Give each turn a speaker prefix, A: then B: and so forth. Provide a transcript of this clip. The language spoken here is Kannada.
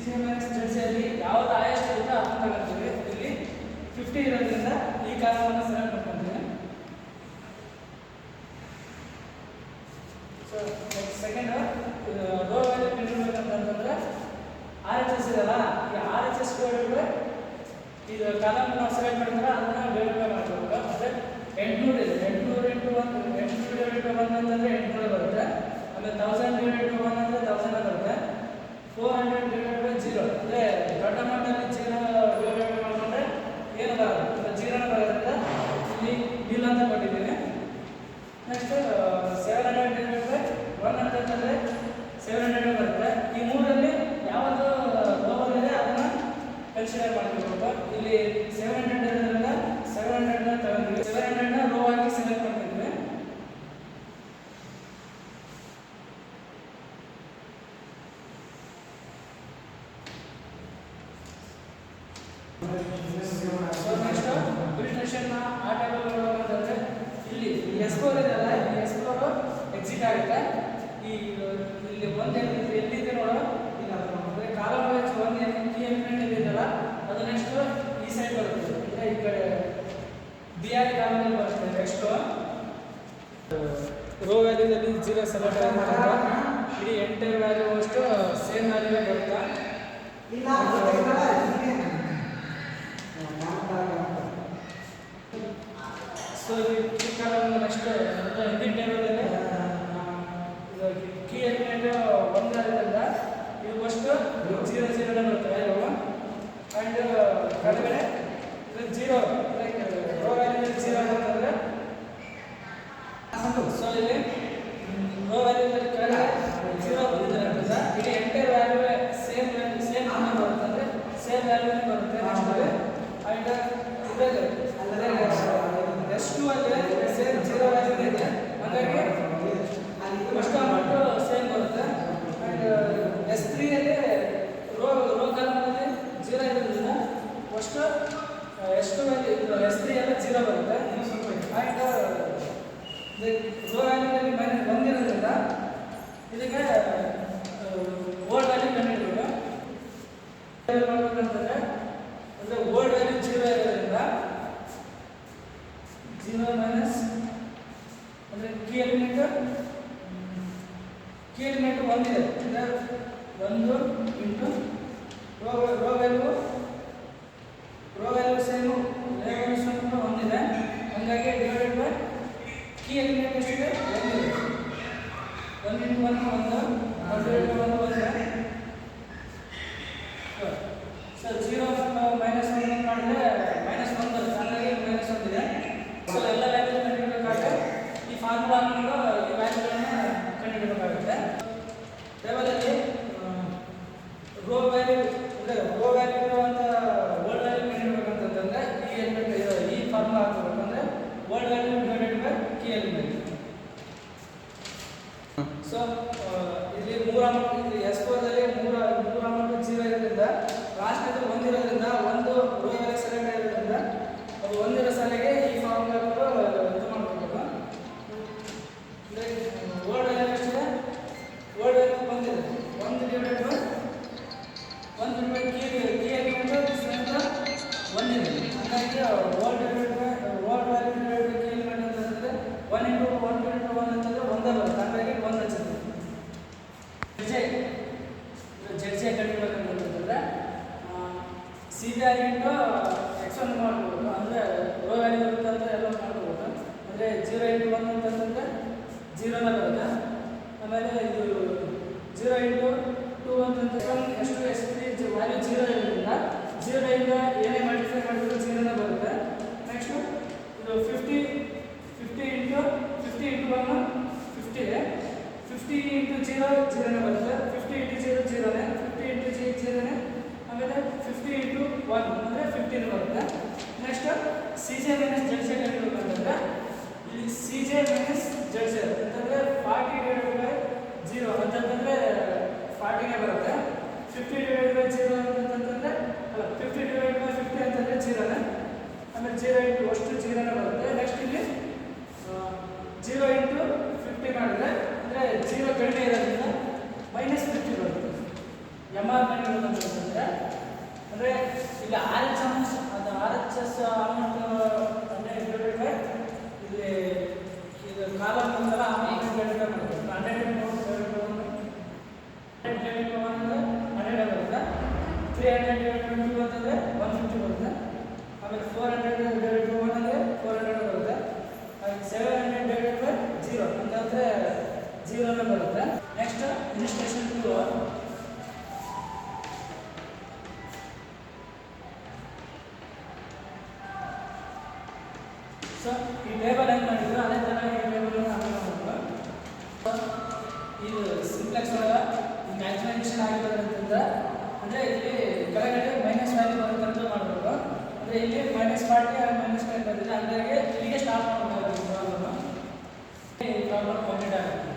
A: ಸಿ ಮೈನಸ್ ಜೆಡ್ಸಿಯಲ್ಲಿ ಯಾವ್ದು ಹೈಯೆಸ್ಟ್ ಇರುತ್ತೋ ಅದನ್ನು ತಗೊಳ್ತೀವಿ. ಇಲ್ಲಿ 50 ಇರೋದ್ರಿಂದ ಈ ಕಾಲಮನ್ನು ಸೆಲೆಕ್ಟ್ ಮಾಡ್ಕೊಂತೀವಿ. ಸೊ ಸೆಕೆಂಡ್ ರೋ ವ್ಯಾಲ್ಯೂ ಕಂಡುಹಿಡಿಯಬೇಕಂತಂದ್ರೆ RHS ಇದೆಯಲ್ಲ, ಈ RHS ಇದು ಕಾಲಮ್ ನಾವು ಸೆಲೆಕ್ಟ್ ಮಾಡಿದ್ರೆ ಅದನ್ನ ಡಿವೈಡ್ ಮಾಡಬೇಕು. ಮತ್ತೆ 800 ಇದೆ, 800 × 1 800 / 1 ಅಂತಂದ್ರೆ 800 ಬರುತ್ತೆ. ಆಮೇಲೆ 1000 / 1 ಅಂದ್ರೆ 1000 ಬರುತ್ತೆ. 400 / 0 ಅಂದ್ರೆ ದೊಡ್ಡ ಅಮೌಂಟಲ್ಲಿ 0 ಡಿವೈಡ್ ಮಾಡಿಕೊಂಡ್ರೆ ಏನು ಬರಲ್ಲ, ಅಂದ್ರೆ 0 ಬರೋದ್ರಿಂದ ಇಲ್ಲಿ ಬಿಲ್ ಅಂತ ಕೊಟ್ಟಿದ್ದೀನಿ. ನೆಕ್ಸ್ಟ್ 700 / 1 ಅಂತಂದ್ರೆ 700 ಬರುತ್ತೆ. ಈ ಮೂರಲ್ಲಿ ಯಾವುದು ಲೋವರ್ ಇದೆ ಅದನ್ನ ಕನ್ಸಿಡರ್ ಮಾಡಬೇಕು. ಇಲ್ಲಿ 700 ಇರೋದ್ರಿಂದ 700 ತಗೊಂಡ್ವಿ. 700 ರೋ ಆಗಿ ಸೆಲೆಕ್ಟ್ ಮಾಡ್ತಿದ್ವಿ. ಸೊ ನೆಕ್ಸ್ಟ್ ಬಿಲ್ಟ್ರೇಷನ್ ಆ ಟೇಬಲ್ ನೋಡೋದಂದ್ರೆ ಇಲ್ಲಿ S4 ಇದೆಯಲ್ಲ, ಈ S4 ಎಕ್ಸಿಟ್ ಆಗುತ್ತೆ. ಈ ಇಲ್ಲಿ ಒಂದು ಎಲ್ಲಿದೆ ನೋಡೋ, ಈಗ ಅಂದ್ರೆ ಕಾಲಮ್ ವೈಸ್ ಒಂದು ಕೀ ಎಲಿಮೆಂಟ್ ಇದೆಯಲ್ಲ ಅದು ನೆಕ್ಸ್ಟ್ ಈ ಸೈಡ್ ಬರುತ್ತೆ, ಅಂದ್ರೆ ಈ ಕಡೆ BI ಕಾಲಮ್ ಬರುತ್ತೆ. ನೆಕ್ಸ್ಟ್ ರೋ ವ್ಯಾಲ್ಯೂದಲ್ಲಿ 0 ಸೆಲೆಕ್ಟ್ ಮಾಡಿದ್ರೆ ಇಡೀ ಎಂಟೈರ್ ವ್ಯಾಲ್ಯೂ ಅಷ್ಟು ಸೇಮ್ ವ್ಯಾಲ್ಯೂನೇ ಬರುತ್ತೆ. ಸೊ ಈ ಕಾಲಮ್ ನೆಕ್ಸ್ಟ್ ಹಿಂದಿನ ಟೇಬಲಲ್ಲಿ ಕೀ ಎಲಿಮೆಂಟ್ 1 ಇರೋದ್ರಿಂದ ಇದು ಫಸ್ಟ್ 0 0 ಬರುತ್ತೆ ವ್ಯಾಲ್ಯೂ. ಆ್ಯಂಡ್ ಕೆಳಗಡೆ 0 ಲೈಕ್ ರೋ ವ್ಯಾಲ್ಯೂ 0 ಅಂತಂದರೆ ಸೊ ಇಲ್ಲಿ ರೋ ವ್ಯಾಲ್ಯೂದಲ್ಲಿ ಕೆಳಗಡೆ 0 ಬಂದಿದೆ ಅಂತಂದ್ರೆ ಇಡೀ ಎಂಟೈರ್ ವ್ಯಾಲ್ಯೂ ಸೇಮ್ ನಂಬರ್ ಬರುತ್ತೆ, ಅಂದರೆ ಸೇಮ್ ವ್ಯಾಲ್ಯೂನೇ ಬರುತ್ತೆ. ಆ್ಯಂಡ್ ಇದರಲ್ಲಿ ಅಂದರೆ S2 ಅಲ್ಲಿ ಸೇಮ್ 0 ವ್ಯಾಲ್ಯೂ ಇದೆ, ಹಾಗಾಗಿ ಫಸ್ಟ್ ಅಮೌಂಟು ಸೇಮ್ ಬರುತ್ತೆ. ಆ್ಯಂಡ್ S3 ಅಲ್ಲಿ ರೋ ಕಾಲಮಲ್ಲಿ 0 ಇರೋದ್ರಿಂದ ಫಸ್ಟ್ S2 ವ್ಯಾಲ್ಯೂ S3 ಎಲ್ಲ 0 ಬರುತ್ತೆ. ಆ್ಯಂಡ್ ರೋ ವ್ಯಾಲ್ಯೂದಲ್ಲಿ -1 ಇರೋದ್ರಿಂದ ಇದಕ್ಕೆ ಓಲ್ಡ್ ವ್ಯಾಲ್ಯೂ ಕಂಡುಹಿಡಿಯಬೇಕು. ಮಾಡ್ಬೇಕಂತಂದ್ರೆ ಅಂದರೆ ಓಲ್ಡ್ ವ್ಯಾಲ್ಯೂ 0 ಇರೋದ್ರಿಂದ 0 ಮೈನಸ್ ಅಂದರೆ ಕೀ ಎಲಿಮೆಂಟ್ 1 ಇದೆ, ಅಂದರೆ 1 ಇಂಟು ರೋ ವ್ಯಾಲ್ಯೂ ಸೇಮು 1 ಇದೆ, ಹಾಗಾಗಿ ಡಿವೈಡೆಡ್ ಬೈ ಕೀ ಎಲಿಮೆಂಟ್ ಎಷ್ಟಿದೆ 1 ಇದೆ. 1 × 1 1 ಡಿವೈಡೆಡ್ ಬೈ 1 1. ಸೊ 0 ಮೈನಸ್ 1 ಮಾಡಿದ್ರೆ -1 ಬರುತ್ತೆ, ಹಾಗಾಗಿ -1 ಇದೆ. ಸೊ ಎಲ್ಲ ವ್ಯಾಲ್ಯೂ ಕಂಡುಹಿಡಿಯಬೇಕಾದ್ರೆ ಈ ಫಾರ್ಮುಲಾ ಹಾಕೊಂಡು ಈ ವ್ಯಾಲ್ಯೂಗಳನ್ನ ಕಂಡುಹಿಡಿಯಬೇಕಾಗುತ್ತೆ. ಟೇಬಲಲ್ಲಿ ರೋ ವ್ಯಾಲ್ಯೂ ಇರುವಂಥ ಓಲ್ಡ್ ವ್ಯಾಲ್ಯೂ ಕಂಡುಹಿಡಿಯಬೇಕಂತಂದರೆ ಈ ಫಾರ್ಮುಲಾ ಹಾಕಬೇಕು, ಅಂದರೆ old value divided by key element. So ಇಲ್ಲಿ 3 ಅಮೌಂಟ್ S4ದಲ್ಲಿ 3 ಅಮೌಂಟ್ 0 ಇರೋದ್ರಿಂದ ಲಾಸ್ಟ್ ಇದು 1 ಇರೋದ್ರಿಂದ ಒಂದು ರೋ ವ್ಯಾಲ್ಯೂ ಸೆಲೆಕ್ಟ್ ಆಗಿರೋದ್ರಿಂದ ಅದು 1 ಇರೋ ಸಾಲಿಗೆ ಈ ಫಾರ್ಮುಲಾ ಇದು ಮಾಡ್ಕೋಬೇಕು. ಅಂದರೆ ಓಲ್ಡ್ ವ್ಯಾಲ್ಯೂ ಎಷ್ಟಿದೆ, ಓಲ್ಡ್ ವ್ಯಾಲ್ಯೂ 1 ಇದೆ, 1 divided by 1 by key element ಸಮೇತ 1 ಇದೆ, ಹಾಗಾಗಿ old value divided by key element ಅಂತಂದರೆ 1 × 1 × 1 ಅಂತಂದರೆ 1 ಬರುತ್ತೆ, ಹಾಗಾಗಿ 1 ಹಚ್ಚಿದೆ. ಜಡ್ಜೆ ಕಂಡುಹಿಡಿಯಬೇಕಂತಂದ್ರೆ CBI ಇಂಟು X1 ಮಾಡ್ಬೋದು, ಅಂದರೆ ರೋ ವ್ಯಾಲ್ಯೂ ಇರುತ್ತೆ ಅಂತ ಎಲ್ಲ ಮಾಡ್ಬೋದು. ಅಂದರೆ 0 × 1 ಅಂತಂದರೆ 0 ಬರುತ್ತೆ. ಆಮೇಲೆ ಇದು 0 × 2 ಅಂತಂದ್ರೆ S2 S3 ವ್ಯಾಲ್ಯೂ 0 ಇರೋದ್ರಿಂದ 0 ಇಂದ ಏನೇ ಮಲ್ಟಿಫೈ ಮಾಡಿದ್ರು 0 ಬರುತ್ತೆ. ನೆಕ್ಸ್ಟ್ ಇದು 50 × 1 50 ಇದೆ, 50 × 0 0 ಬರುತ್ತೆ, 50 × 0 0ನೇ, 50 × 0ನೇ, ಆಮೇಲೆ 50 × 1 ಅಂದರೆ 15 ಬರುತ್ತೆ. ನೆಕ್ಸ್ಟ್ CJ ಮೈನಸ್ ಜಡ್ಜೆ ಕಂಡುಹಿಡಿಯಬೇಕಂತಂದ್ರೆ ಇಲ್ಲಿ CJ ಮೈನಸ್ ಜಡ್ಜೆ ಅಂತಂದರೆ 40 ಡಿವೈಡೆಡ್ ಬೈ 0 ಅಂತಂದರೆ 40ನೇ ಬರುತ್ತೆ. 50 ಡಿವೈಡೆಡ್ ಬೈ 0 ಅಂತಂತಂದರೆ 50 ಡಿವೈಡೆಡ್ ಬೈ 50 ಅಂತಂದರೆ 0ನೇ, ಆಮೇಲೆ 0 ಇಂಟು ಅಷ್ಟು 0ನೇ ಬರುತ್ತೆ. ನೆಕ್ಸ್ಟ್ ಇಲ್ಲಿ 0 × 50 ಮಾಡಿದ್ರೆ ಅಂದರೆ 0 ಕಡಿಮೆ ಇರೋದ್ರಿಂದ -50 ಬರುತ್ತೆ. ಅಂದರೆ ಇಲ್ಲಿ ಆರ್ ಎಚ್ ಅದು ಆರ್ ಎಚ್ ಎಸ್ ಅಮೌಂಟ್ ಅಂದರೆ ಡಿವೈಡೆಡ್ ಬೈ ಇಲ್ಲಿ ಇದು ಕಾಲಮ್ ಒಂಥರ ಅಮೌಂಟ್ ಡಿವೈಡೆಡ್ ಬೈ ಮಾಡಬೇಕು 100 ಡಿವೈಡೆಡ್ ಬೈ 100 ಬರುತ್ತೆ 300 ಡಿವೈಡೆಡ್ ಬೈ 2 ಅಂತಂದರೆ 150 ಬರುತ್ತೆ ಆಮೇಲೆ 400 ಡಿವೈಡೆಡ್ ಬೈ 1 ಅಂದರೆ 400 ಬರುತ್ತೆ ಆಮೇಲೆ 700 ಡಿವೈಡೆಡ್ ಬೈ 0 ಅಂತಂದರೆ 0 ಬರುತ್ತೆ ನೆಕ್ಸ್ಟ್ ಇನ್ಸ್ಟ್ರಕ್ಷನ್ 2 ಸೊ ಈ ಟೇಬಲ್ ಹೆಂಗೆ ಮಾಡಿದ್ರು ಅದೇ ಥರ ಈ ಟೇಬಲನ್ನು ಅಪ್ಲೈ ಮಾಡಬೇಕು ಇದು ಸಿಂಪ್ಲೆಕ್ಸ್ ಒಳಗೆ ಮ್ಯಾಕ್ಸಿಮೈಸೇಷನ್ ಆಗಿರೋದ್ರಿಂದ ಅಂದರೆ ಇಲ್ಲಿ ಕೆಳಗಡೆ ಮೈನಸ್ ವ್ಯಾಲ್ಯೂ ಬರೋದಂತ ಮಾಡಬೇಕು ಅಂದರೆ ಇಲ್ಲಿ -40 -5 ಬಂದಿದೆ ಹಾಗಾಗಿ ಇಲ್ಲಿಗೆ ಸ್ಟಾಪ್ ಮಾಡಬೇಕಾಗುತ್ತೆ ಈ ಪ್ರಾಬ್ಲಮ್ ಕಂಪ್ಲೀಟ್ ಆಗುತ್ತೆ